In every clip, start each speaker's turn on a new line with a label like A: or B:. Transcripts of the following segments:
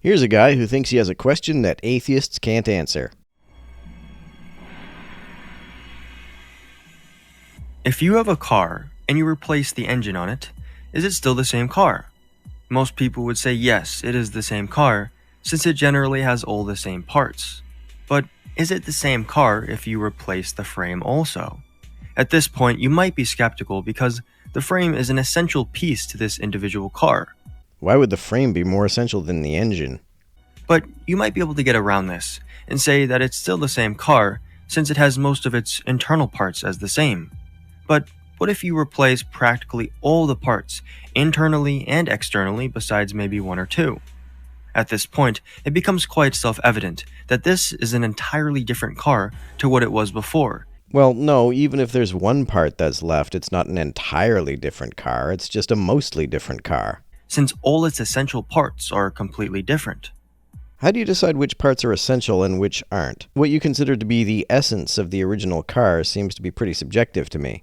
A: Here's a guy who thinks he has a question that atheists can't answer.
B: If you have a car and you replace the engine on it, is it still the same car? Most people would say yes, it is the same car, since it generally has all the same parts. But is it the same car if you replace the frame also? At this point, you might be skeptical because the frame is an essential piece to this individual car.
A: Why would the frame be more essential than the engine?
B: But you might be able to get around this and say that it's still the same car since it has most of its internal parts as the same. But what if you replace practically all the parts, internally and externally, besides maybe one or two? At this point, it becomes quite self-evident that this is an entirely different car to what it was before.
A: Well, no, even if there's one part that's left, it's not an entirely different car, it's just a mostly different car.
B: Since all its essential parts are completely different.
A: How do you decide which parts are essential and which aren't? What you consider to be the essence of the original car seems to be pretty subjective to me.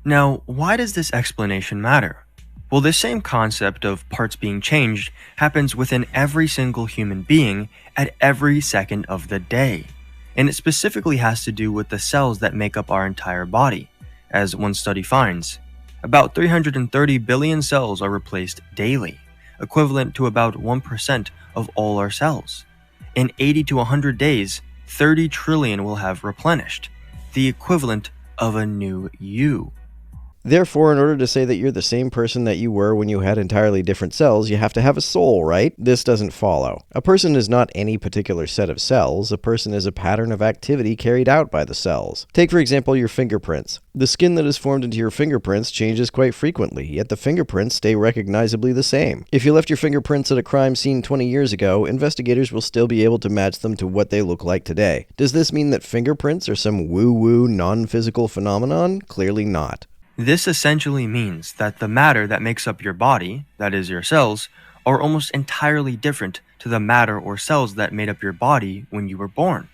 B: Now, why does this explanation matter? Well, this same concept of parts being changed happens within every single human being at every second of the day. And it specifically has to do with the cells that make up our entire body. As one study finds, about 330 billion cells are replaced daily, equivalent to about 1% of all our cells. In 80 to 100 days, 30 trillion will have replenished, the equivalent of a new you.
A: Therefore, in order to say that you're the same person that you were when you had entirely different cells, you have to have a soul, right? This doesn't follow. A person is not any particular set of cells. A person is a pattern of activity carried out by the cells. Take, for example, your fingerprints. The skin that is formed into your fingerprints changes quite frequently, yet the fingerprints stay recognizably the same. If you left your fingerprints at a crime scene 20 years ago, investigators will still be able to match them to what they look like today. Does this mean that fingerprints are some woo-woo, non-physical phenomenon? Clearly not.
B: This essentially means that the matter that makes up your body, that is your cells, are almost entirely different to the matter or cells that made up your body when you were born.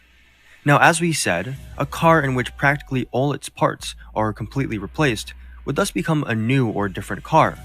B: Now, as we said, a car in which practically all its parts are completely replaced would thus become a new or different car.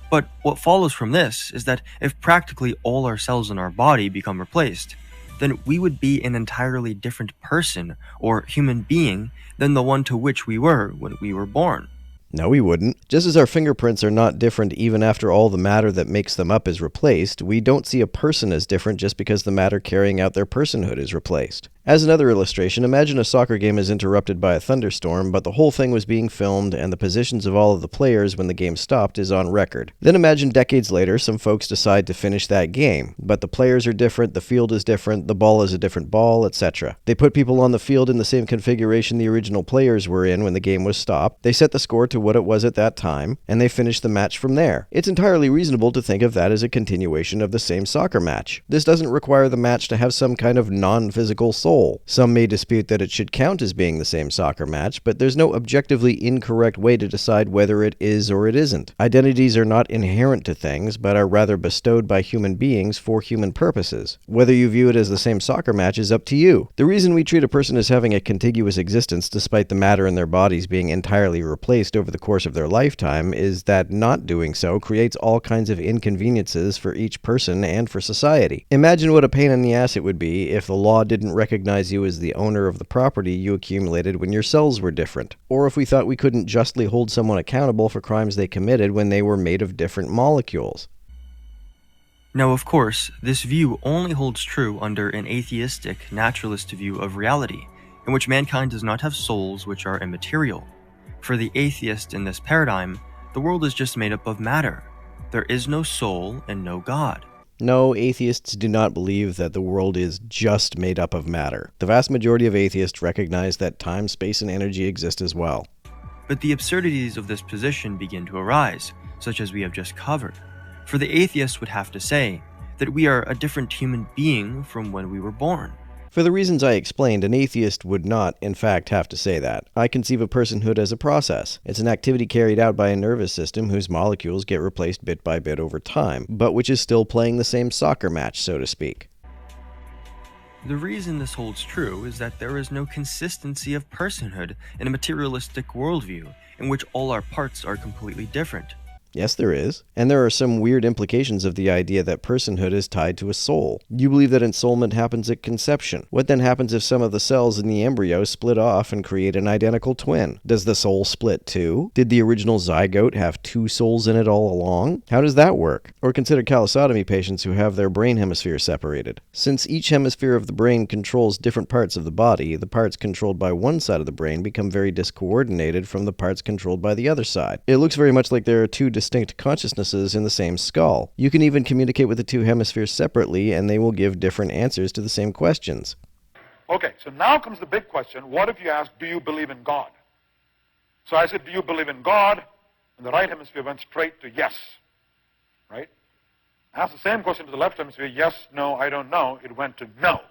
B: But what follows from this is that if practically all our cells in our body become replaced, then we would be an entirely different person or human being than the one to which we were when we were born.
A: No, we wouldn't. Just as our fingerprints are not different even after all the matter that makes them up is replaced, we don't see a person as different just because the matter carrying out their personhood is replaced. As another illustration, imagine a soccer game is interrupted by a thunderstorm, but the whole thing was being filmed and the positions of all of the players when the game stopped is on record. Then imagine decades later, some folks decide to finish that game, but the players are different, the field is different, the ball is a different ball, etc. They put people on the field in the same configuration the original players were in when the game was stopped, they set the score to what it was at that time, and they finish the match from there. It's entirely reasonable to think of that as a continuation of the same soccer match. This doesn't require the match to have some kind of non-physical soul. Some may dispute that it should count as being the same soccer match, but there's no objectively incorrect way to decide whether it is or it isn't. Identities are not inherent to things, but are rather bestowed by human beings for human purposes. Whether you view it as the same soccer match is up to you. The reason we treat a person as having a contiguous existence despite the matter in their bodies being entirely replaced over the course of their lifetime is that not doing so creates all kinds of inconveniences for each person and for society. Imagine what a pain in the ass it would be if the law didn't recognize you as the owner of the property you accumulated when your cells were different, or if we thought we couldn't justly hold someone accountable for crimes they committed when they were made of different molecules.
B: Now, of course, this view only holds true under an atheistic, naturalist view of reality, in which mankind does not have souls which are immaterial. For the atheist in this paradigm, the world is just made up of matter. There is no soul and no God.
A: No, atheists do not believe that the world is just made up of matter. The vast majority of atheists recognize that time, space, and energy exist as well.
B: But the absurdities of this position begin to arise, such as we have just covered. For the atheist would have to say that we are a different human being from when we were born.
A: For the reasons I explained, an atheist would not, in fact, have to say that. I conceive of personhood as a process. It's an activity carried out by a nervous system whose molecules get replaced bit by bit over time, but which is still playing the same soccer match, so to speak.
B: The reason this holds true is that there is no consistency of personhood in a materialistic worldview in which all our parts are completely different.
A: Yes, there is. And there are some weird implications of the idea that personhood is tied to a soul. You believe that ensoulment happens at conception. What then happens if some of the cells in the embryo split off and create an identical twin? Does the soul split too? Did the original zygote have two souls in it all along? How does that work? Or consider callosotomy patients who have their brain hemispheres separated. Since each hemisphere of the brain controls different parts of the body, the parts controlled by one side of the brain become very discoordinated from the parts controlled by the other side. It looks very much like there are two distinct consciousnesses in the same skull. You can even communicate with the two hemispheres separately, and they will give different answers to the same questions.
C: Okay, so now comes the big question. What if you ask, do you believe in God? So I said, do you believe in God? And the right hemisphere went straight to yes, right? Ask the same question to the left hemisphere, yes, no, I don't know. It went to no,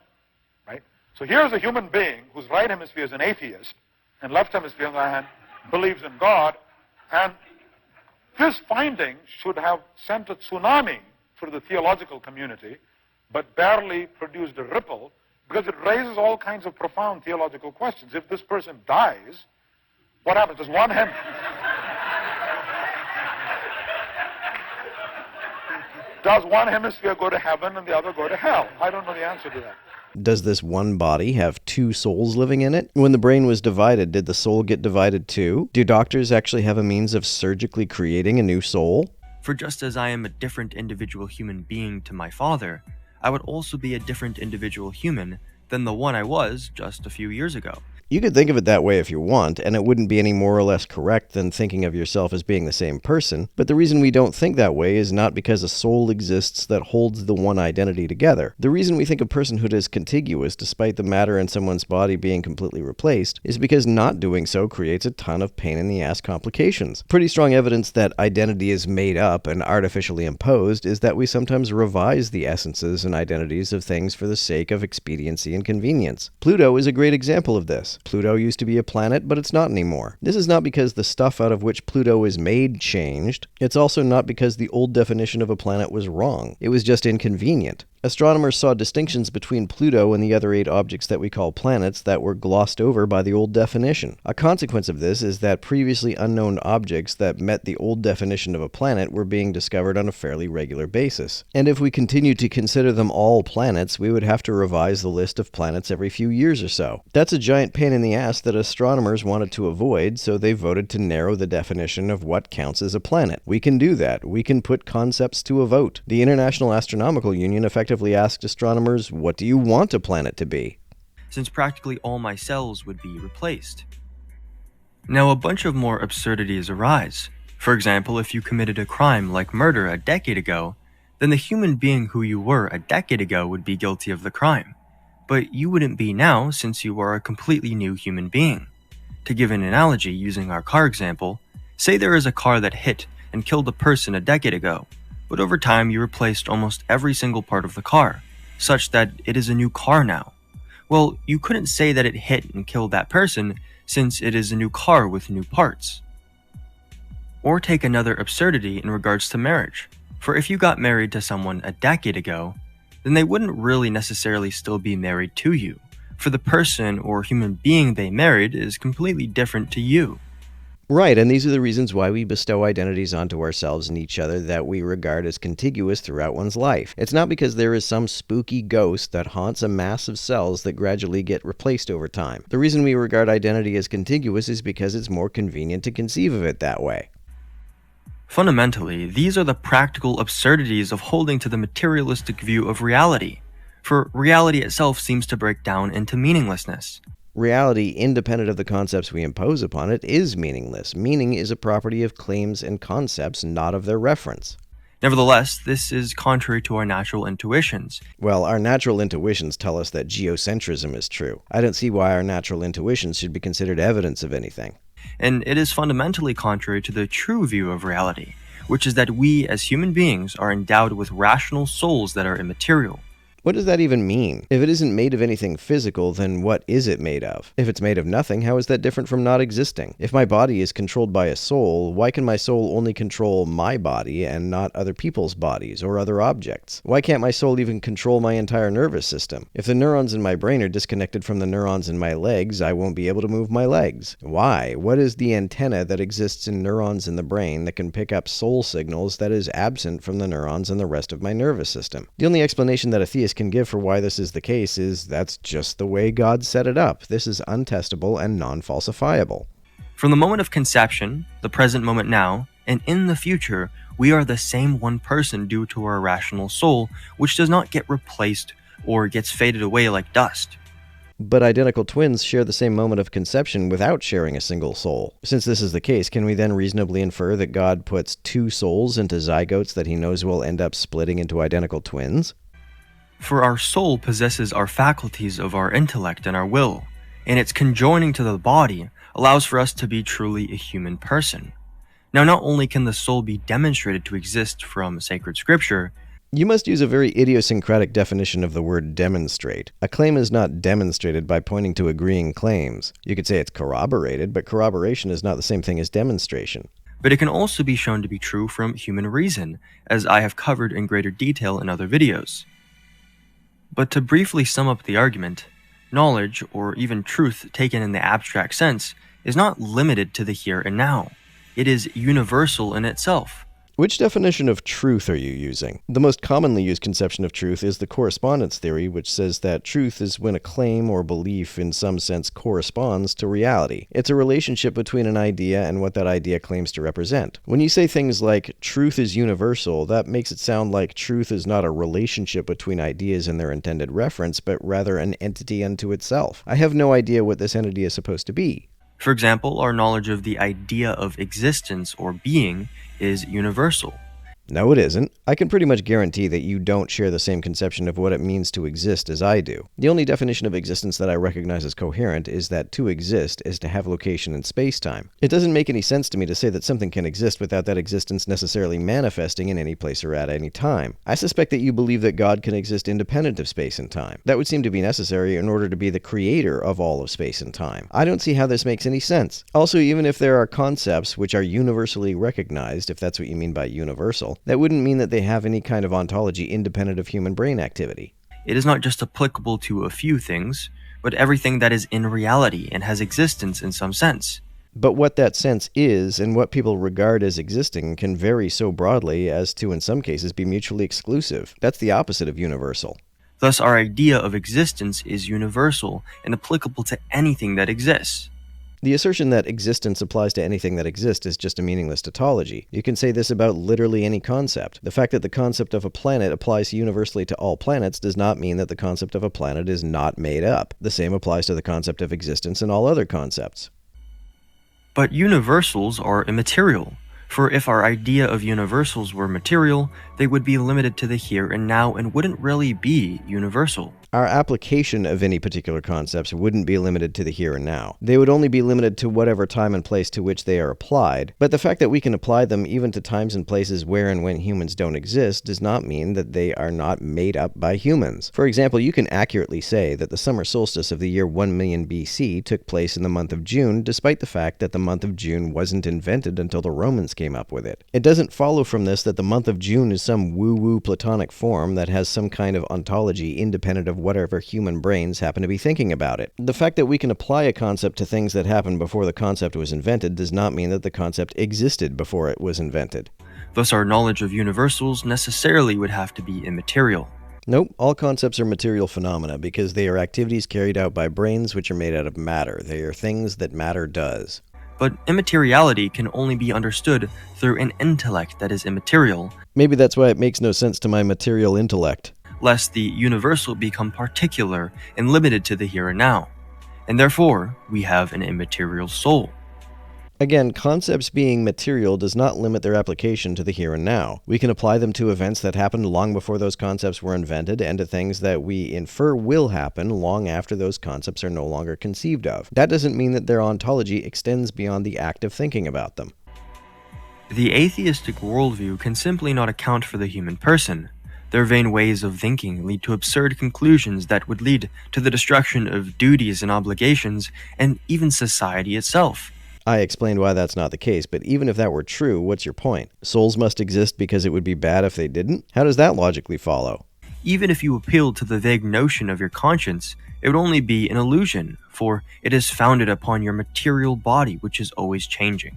C: right? So here's a human being whose right hemisphere is an atheist, and left hemisphere, on the other hand, believes in God, and this finding should have sent a tsunami through the theological community, but barely produced a ripple, because it raises all kinds of profound theological questions. If this person dies, what happens? Does one hemisphere go to heaven and the other go to hell? I don't know the answer to that.
A: Does this one body have two souls living in it? When the brain was divided, did the soul get divided too? Do doctors actually have a means of surgically creating a new soul?
B: For just as I am a different individual human being to my father, I would also be a different individual human than the one I was just a few years ago.
A: You could think of it that way if you want, and it wouldn't be any more or less correct than thinking of yourself as being the same person, but the reason we don't think that way is not because a soul exists that holds the one identity together. The reason we think of personhood as contiguous, despite the matter in someone's body being completely replaced, is because not doing so creates a ton of pain-in-the-ass complications. Pretty strong evidence that identity is made up and artificially imposed is that we sometimes revise the essences and identities of things for the sake of expediency and convenience. Pluto is a great example of this. Pluto used to be a planet, but it's not anymore. This is not because the stuff out of which Pluto is made changed. It's also not because the old definition of a planet was wrong. It was just inconvenient. Astronomers saw distinctions between Pluto and the other 8 objects that we call planets that were glossed over by the old definition. A consequence of this is that previously unknown objects that met the old definition of a planet were being discovered on a fairly regular basis. And if we continued to consider them all planets, we would have to revise the list of planets every few years or so. That's a giant pain in the ass that astronomers wanted to avoid, so they voted to narrow the definition of what counts as a planet. We can do that. We can put concepts to a vote. The International Astronomical Union effectively asked astronomers, what do you want a planet to be?
B: Since practically all my cells would be replaced. Now a bunch of more absurdities arise. For example, if you committed a crime like murder a decade ago, then the human being who you were a decade ago would be guilty of the crime. But you wouldn't be now since you are a completely new human being. To give an analogy using our car example, say there is a car that hit and killed a person a decade ago, but over time you replaced almost every single part of the car, such that it is a new car now. Well, you couldn't say that it hit and killed that person since it is a new car with new parts. Or take another absurdity in regards to marriage. For if you got married to someone a decade ago, then they wouldn't really necessarily still be married to you, for the person or human being they married is completely different to you.
A: Right, and these are the reasons why we bestow identities onto ourselves and each other that we regard as contiguous throughout one's life. It's not because there is some spooky ghost that haunts a mass of cells that gradually get replaced over time. The reason we regard identity as contiguous is because it's more convenient to conceive of it that way.
B: Fundamentally, these are the practical absurdities of holding to the materialistic view of reality, for reality itself seems to break down into meaninglessness.
A: Reality, independent of the concepts we impose upon it, is meaningless. Meaning is a property of claims and concepts, not of their reference.
B: Nevertheless, this is contrary to our natural intuitions.
A: Well, our natural intuitions tell us that geocentrism is true. I don't see why our natural intuitions should be considered evidence of anything.
B: And it is fundamentally contrary to the true view of reality, which is that we as human beings are endowed with rational souls that are immaterial.
A: What does that even mean? If it isn't made of anything physical, then what is it made of? If it's made of nothing, how is that different from not existing? If my body is controlled by a soul, why can my soul only control my body and not other people's bodies or other objects? Why can't my soul even control my entire nervous system? If the neurons in my brain are disconnected from the neurons in my legs, I won't be able to move my legs. Why? What is the antenna that exists in neurons in the brain that can pick up soul signals that is absent from the neurons in the rest of my nervous system? The only explanation that a theist can give for why this is the case is that's just the way God set it up. This is untestable and non-falsifiable.
B: From the moment of conception, the present moment now, and in the future, we are the same one person due to our rational soul, which does not get replaced or gets faded away like dust.
A: But identical twins share the same moment of conception without sharing a single soul. Since this is the case, can we then reasonably infer that God puts two souls into zygotes that he knows will end up splitting into identical twins?
B: For our soul possesses our faculties of our intellect and our will, and its conjoining to the body allows for us to be truly a human person. Now, not only can the soul be demonstrated to exist from sacred scripture,
A: you must use a very idiosyncratic definition of the word demonstrate. A claim is not demonstrated by pointing to agreeing claims. You could say it's corroborated, but corroboration is not the same thing as demonstration.
B: But it can also be shown to be true from human reason, as I have covered in greater detail in other videos. But to briefly sum up the argument, knowledge, or even truth taken in the abstract sense, is not limited to the here and now. It is universal in itself.
A: Which definition of truth are you using? The most commonly used conception of truth is the correspondence theory, which says that truth is when a claim or belief in some sense corresponds to reality. It's a relationship between an idea and what that idea claims to represent. When you say things like, truth is universal, that makes it sound like truth is not a relationship between ideas and their intended reference, but rather an entity unto itself. I have no idea what this entity is supposed to be.
B: For example, our knowledge of the idea of existence or being is universal.
A: No, it isn't. I can pretty much guarantee that you don't share the same conception of what it means to exist as I do. The only definition of existence that I recognize as coherent is that to exist is to have location in space-time. It doesn't make any sense to me to say that something can exist without that existence necessarily manifesting in any place or at any time. I suspect that you believe that God can exist independent of space and time. That would seem to be necessary in order to be the creator of all of space and time. I don't see how this makes any sense. Also, even if there are concepts which are universally recognized, if that's what you mean by universal, that wouldn't mean that they have any kind of ontology independent of human brain activity.
B: It is not just applicable to a few things, but everything that is in reality and has existence in some sense.
A: But what that sense is, and what people regard as existing, can vary so broadly as to, in some cases, be mutually exclusive. That's the opposite of universal.
B: Thus, our idea of existence is universal and applicable to anything that exists.
A: The assertion that existence applies to anything that exists is just a meaningless tautology. You can say this about literally any concept. The fact that the concept of a planet applies universally to all planets does not mean that the concept of a planet is not made up. The same applies to the concept of existence and all other concepts.
B: But universals are immaterial. For if our idea of universals were material, they would be limited to the here and now and wouldn't really be universal.
A: Our application of any particular concepts wouldn't be limited to the here and now. They would only be limited to whatever time and place to which they are applied, but the fact that we can apply them even to times and places where and when humans don't exist does not mean that they are not made up by humans. For example, you can accurately say that the summer solstice of the year 1 million BC took place in the month of June, despite the fact that the month of June wasn't invented until the Romans came up with it. It doesn't follow from this that the month of June is some woo-woo Platonic form that has some kind of ontology independent of whatever human brains happen to be thinking about it. The fact that we can apply a concept to things that happened before the concept was invented does not mean that the concept existed before it was invented.
B: Thus, our knowledge of universals necessarily would have to be immaterial.
A: Nope, all concepts are material phenomena because they are activities carried out by brains which are made out of matter. They are things that matter does.
B: But immateriality can only be understood through an intellect that is immaterial.
A: Maybe that's why it makes no sense to my material intellect.
B: Lest the universal become particular and limited to the here and now. And therefore, we have an immaterial soul.
A: Again, concepts being material does not limit their application to the here and now. We can apply them to events that happened long before those concepts were invented and to things that we infer will happen long after those concepts are no longer conceived of. That doesn't mean that their ontology extends beyond the act of thinking about them.
B: The atheistic worldview can simply not account for the human person. Their vain ways of thinking lead to absurd conclusions that would lead to the destruction of duties and obligations and even society itself.
A: I explained why that's not the case, but even if that were true, what's your point? Souls must exist because it would be bad if they didn't? How does that logically follow?
B: Even if you appealed to the vague notion of your conscience, it would only be an illusion, for it is founded upon your material body, which is always changing.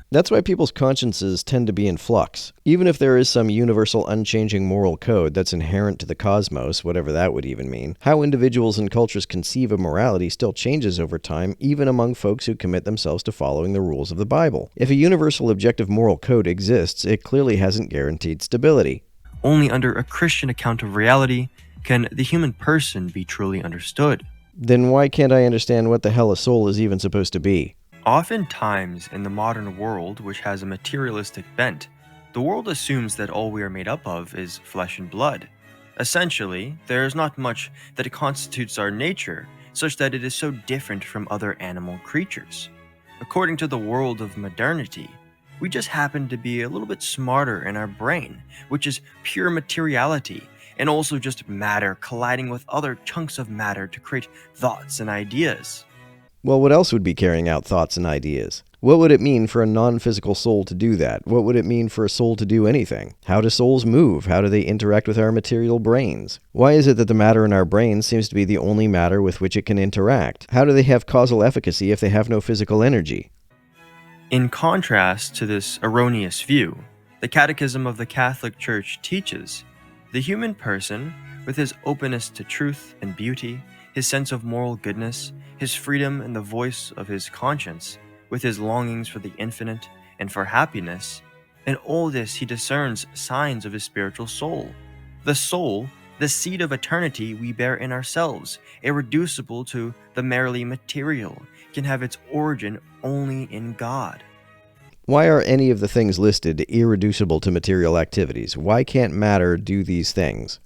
A: That's why people's consciences tend to be in flux. Even if there is some universal unchanging moral code that's inherent to the cosmos, whatever that would even mean, how individuals and cultures conceive of morality still changes over time, even among folks who commit themselves to following the rules of the Bible. If a universal objective moral code exists, it clearly hasn't guaranteed stability.
B: Only under a Christian account of reality can the human person be truly understood.
A: Then why can't I understand what the hell a soul is even supposed to be?
B: Oftentimes, in the modern world, which has a materialistic bent, the world assumes that all we are made up of is flesh and blood. Essentially, there is not much that constitutes our nature, such that it is so different from other animal creatures. According to the world of modernity, we just happen to be a little bit smarter in our brain, which is pure materiality, and also just matter colliding with other chunks of matter to create thoughts and ideas.
A: Well, what else would be carrying out thoughts and ideas? What would it mean for a non-physical soul to do that? What would it mean for a soul to do anything? How do souls move? How do they interact with our material brains? Why is it that the matter in our brains seems to be the only matter with which it can interact? How do they have causal efficacy if they have no physical energy?
B: In contrast to this erroneous view, the Catechism of the Catholic Church teaches the human person, with his openness to truth and beauty, his sense of moral goodness, his freedom and the voice of his conscience, with his longings for the infinite and for happiness, in all this he discerns signs of his spiritual soul. The soul, the seed of eternity we bear in ourselves, irreducible to the merely material, can have its origin only in God.
A: Why are any of the things listed irreducible to material activities? Why can't matter do these things?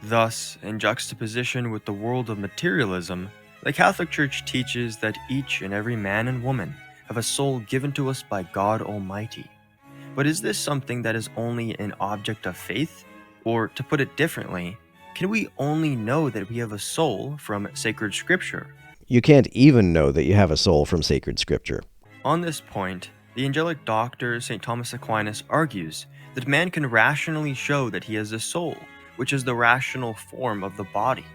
B: Thus, in juxtaposition with the world of materialism, the Catholic Church teaches that each and every man and woman have a soul given to us by God Almighty. But is this something that is only an object of faith? Or, to put it differently, can we only know that we have a soul from sacred scripture?
A: You can't even know that you have a soul from sacred scripture.
B: On this point, the angelic doctor St. Thomas Aquinas argues that man can rationally show that he has a soul, which is the rational form of the body.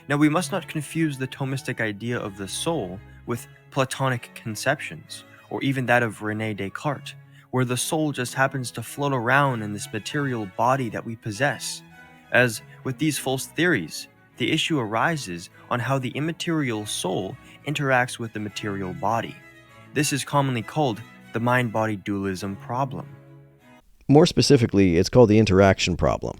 B: Now, we must not confuse the Thomistic idea of the soul with Platonic conceptions, or even that of René Descartes, where the soul just happens to float around in this material body that we possess. As with these false theories, the issue arises on how the immaterial soul interacts with the material body. This is commonly called the mind-body dualism problem.
A: More specifically, it's called the interaction problem.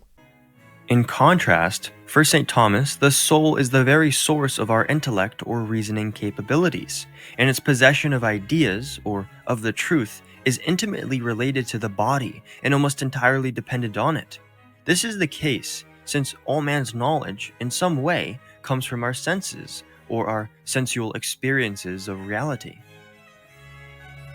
B: In contrast, for St. Thomas, the soul is the very source of our intellect or reasoning capabilities, and its possession of ideas, or of the truth, is intimately related to the body and almost entirely dependent on it. This is the case since all man's knowledge, in some way, comes from our senses, or our sensual experiences of reality.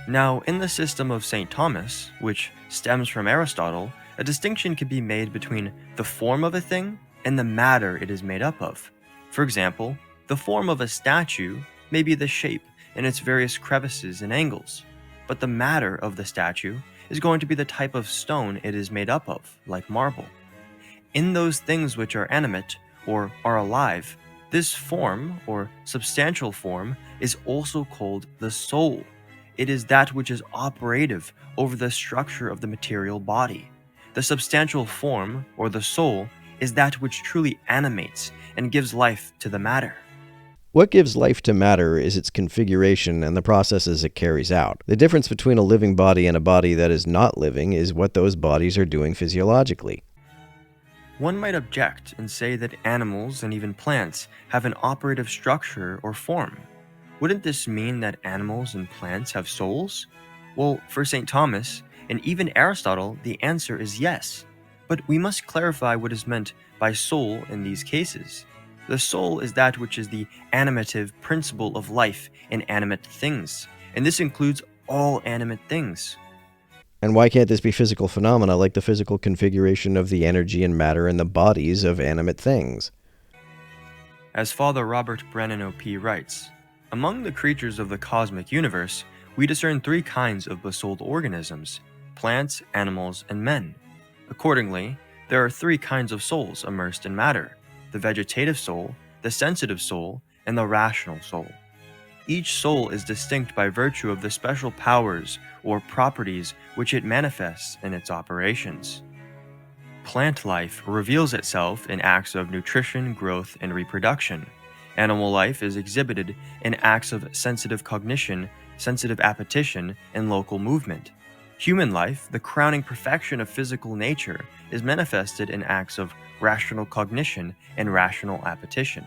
B: Now, in the system of St. Thomas, which stems from Aristotle, a distinction can be made between the form of a thing and the matter it is made up of. For example, the form of a statue may be the shape and its various crevices and angles, but the matter of the statue is going to be the type of stone it is made up of, like marble. In those things which are animate, or are alive, this form, or substantial form, is also called the soul. It is that which is operative over the structure of the material body. The substantial form, or the soul, is that which truly animates and gives life to the matter.
A: What gives life to matter is its configuration and the processes it carries out. The difference between a living body and a body that is not living is what those bodies are doing physiologically.
B: One might object and say that animals and even plants have an operative structure or form. Wouldn't this mean that animals and plants have souls? Well, for St. Thomas, and even Aristotle, the answer is yes. But we must clarify what is meant by soul in these cases. The soul is that which is the animative principle of life in animate things, and this includes all animate things.
A: And why can't this be physical phenomena like the physical configuration of the energy and matter in the bodies of animate things?
B: As Father Robert Brennan OP writes, among the creatures of the cosmic universe, we discern three kinds of basalt organisms: plants, animals, and men. Accordingly, there are three kinds of souls immersed in matter: the vegetative soul, the sensitive soul, and the rational soul. Each soul is distinct by virtue of the special powers or properties which it manifests in its operations. Plant life reveals itself in acts of nutrition, growth, and reproduction. Animal life is exhibited in acts of sensitive cognition, sensitive appetition, and local movement. Human life, the crowning perfection of physical nature, is manifested in acts of rational cognition and rational appetition.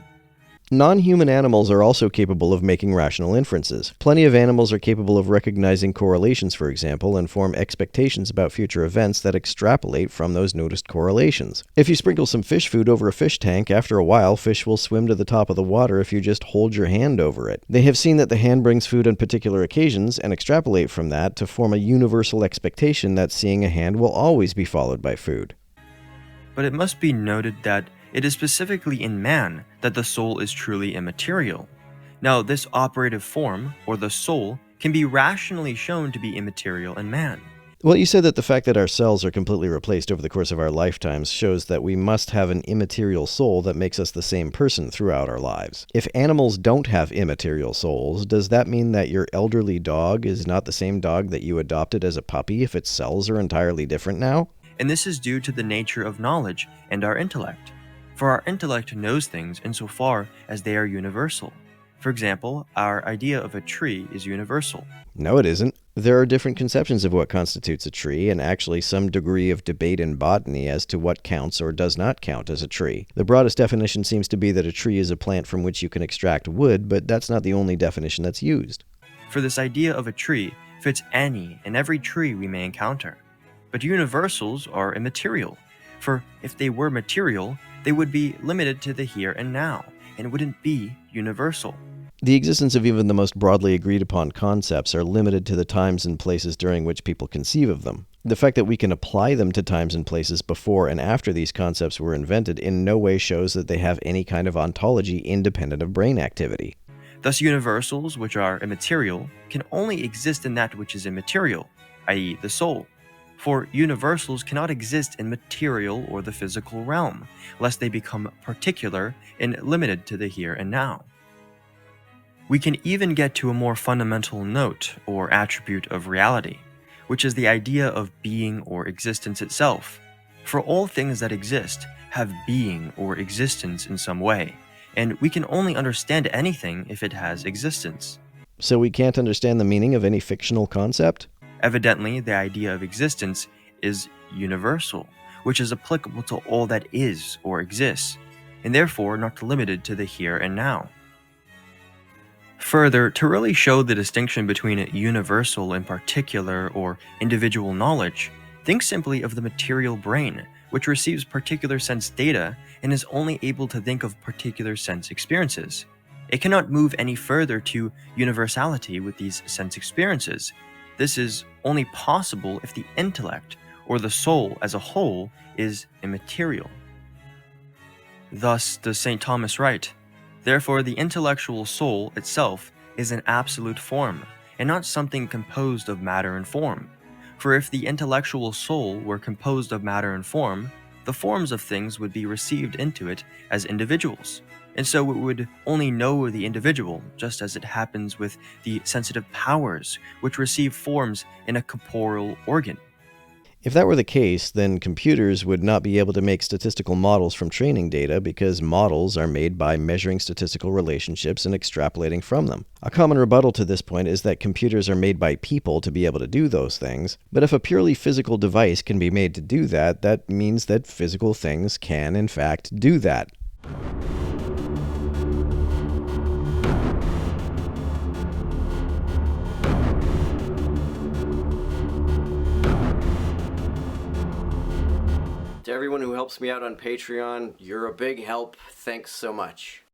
A: Non-human animals are also capable of making rational inferences. Plenty of animals are capable of recognizing correlations, for example, and form expectations about future events that extrapolate from those noticed correlations. If you sprinkle some fish food over a fish tank, after a while, fish will swim to the top of the water if you just hold your hand over it. They have seen that the hand brings food on particular occasions, and extrapolate from that to form a universal expectation that seeing a hand will always be followed by food.
B: But it must be noted that it is specifically in man that the soul is truly immaterial. Now, this operative form, or the soul, can be rationally shown to be immaterial in man.
A: Well, you said that the fact that our cells are completely replaced over the course of our lifetimes shows that we must have an immaterial soul that makes us the same person throughout our lives. If animals don't have immaterial souls, does that mean that your elderly dog is not the same dog that you adopted as a puppy if its cells are entirely different now?
B: And this is due to the nature of knowledge and our intellect. For our intellect knows things insofar as they are universal. For example, our idea of a tree is universal.
A: No, it isn't. There are different conceptions of what constitutes a tree, and actually some degree of debate in botany as to what counts or does not count as a tree. The broadest definition seems to be that a tree is a plant from which you can extract wood, but that's not the only definition that's used.
B: For this idea of a tree fits any and every tree we may encounter. But universals are immaterial, for if they were material, they would be limited to the here and now, and wouldn't be universal.
A: The existence of even the most broadly agreed upon concepts are limited to the times and places during which people conceive of them. The fact that we can apply them to times and places before and after these concepts were invented in no way shows that they have any kind of ontology independent of brain activity.
B: Thus, universals, which are immaterial, can only exist in that which is immaterial, i.e. the soul. For universals cannot exist in material or the physical realm, lest they become particular and limited to the here and now. We can even get to a more fundamental note or attribute of reality, which is the idea of being or existence itself. For all things that exist have being or existence in some way, and we can only understand anything if it has existence.
A: So we can't understand the meaning of any fictional concept?
B: Evidently, the idea of existence is universal, which is applicable to all that is or exists, and therefore not limited to the here and now. Further, to really show the distinction between universal and particular or individual knowledge, think simply of the material brain, which receives particular sense data and is only able to think of particular sense experiences. It cannot move any further to universality with these sense experiences. This is only possible if the intellect, or the soul as a whole, is immaterial. Thus does St. Thomas write, "Therefore the intellectual soul itself is an absolute form, and not something composed of matter and form. For if the intellectual soul were composed of matter and form, the forms of things would be received into it as individuals, and so it would only know the individual, just as it happens with the sensitive powers, which receive forms in a corporeal organ."
A: If that were the case, then computers would not be able to make statistical models from training data because models are made by measuring statistical relationships and extrapolating from them. A common rebuttal to this point is that computers are made by people to be able to do those things, but if a purely physical device can be made to do that, that means that physical things can, in fact, do that.
D: To everyone who helps me out on Patreon, you're a big help. Thanks so much.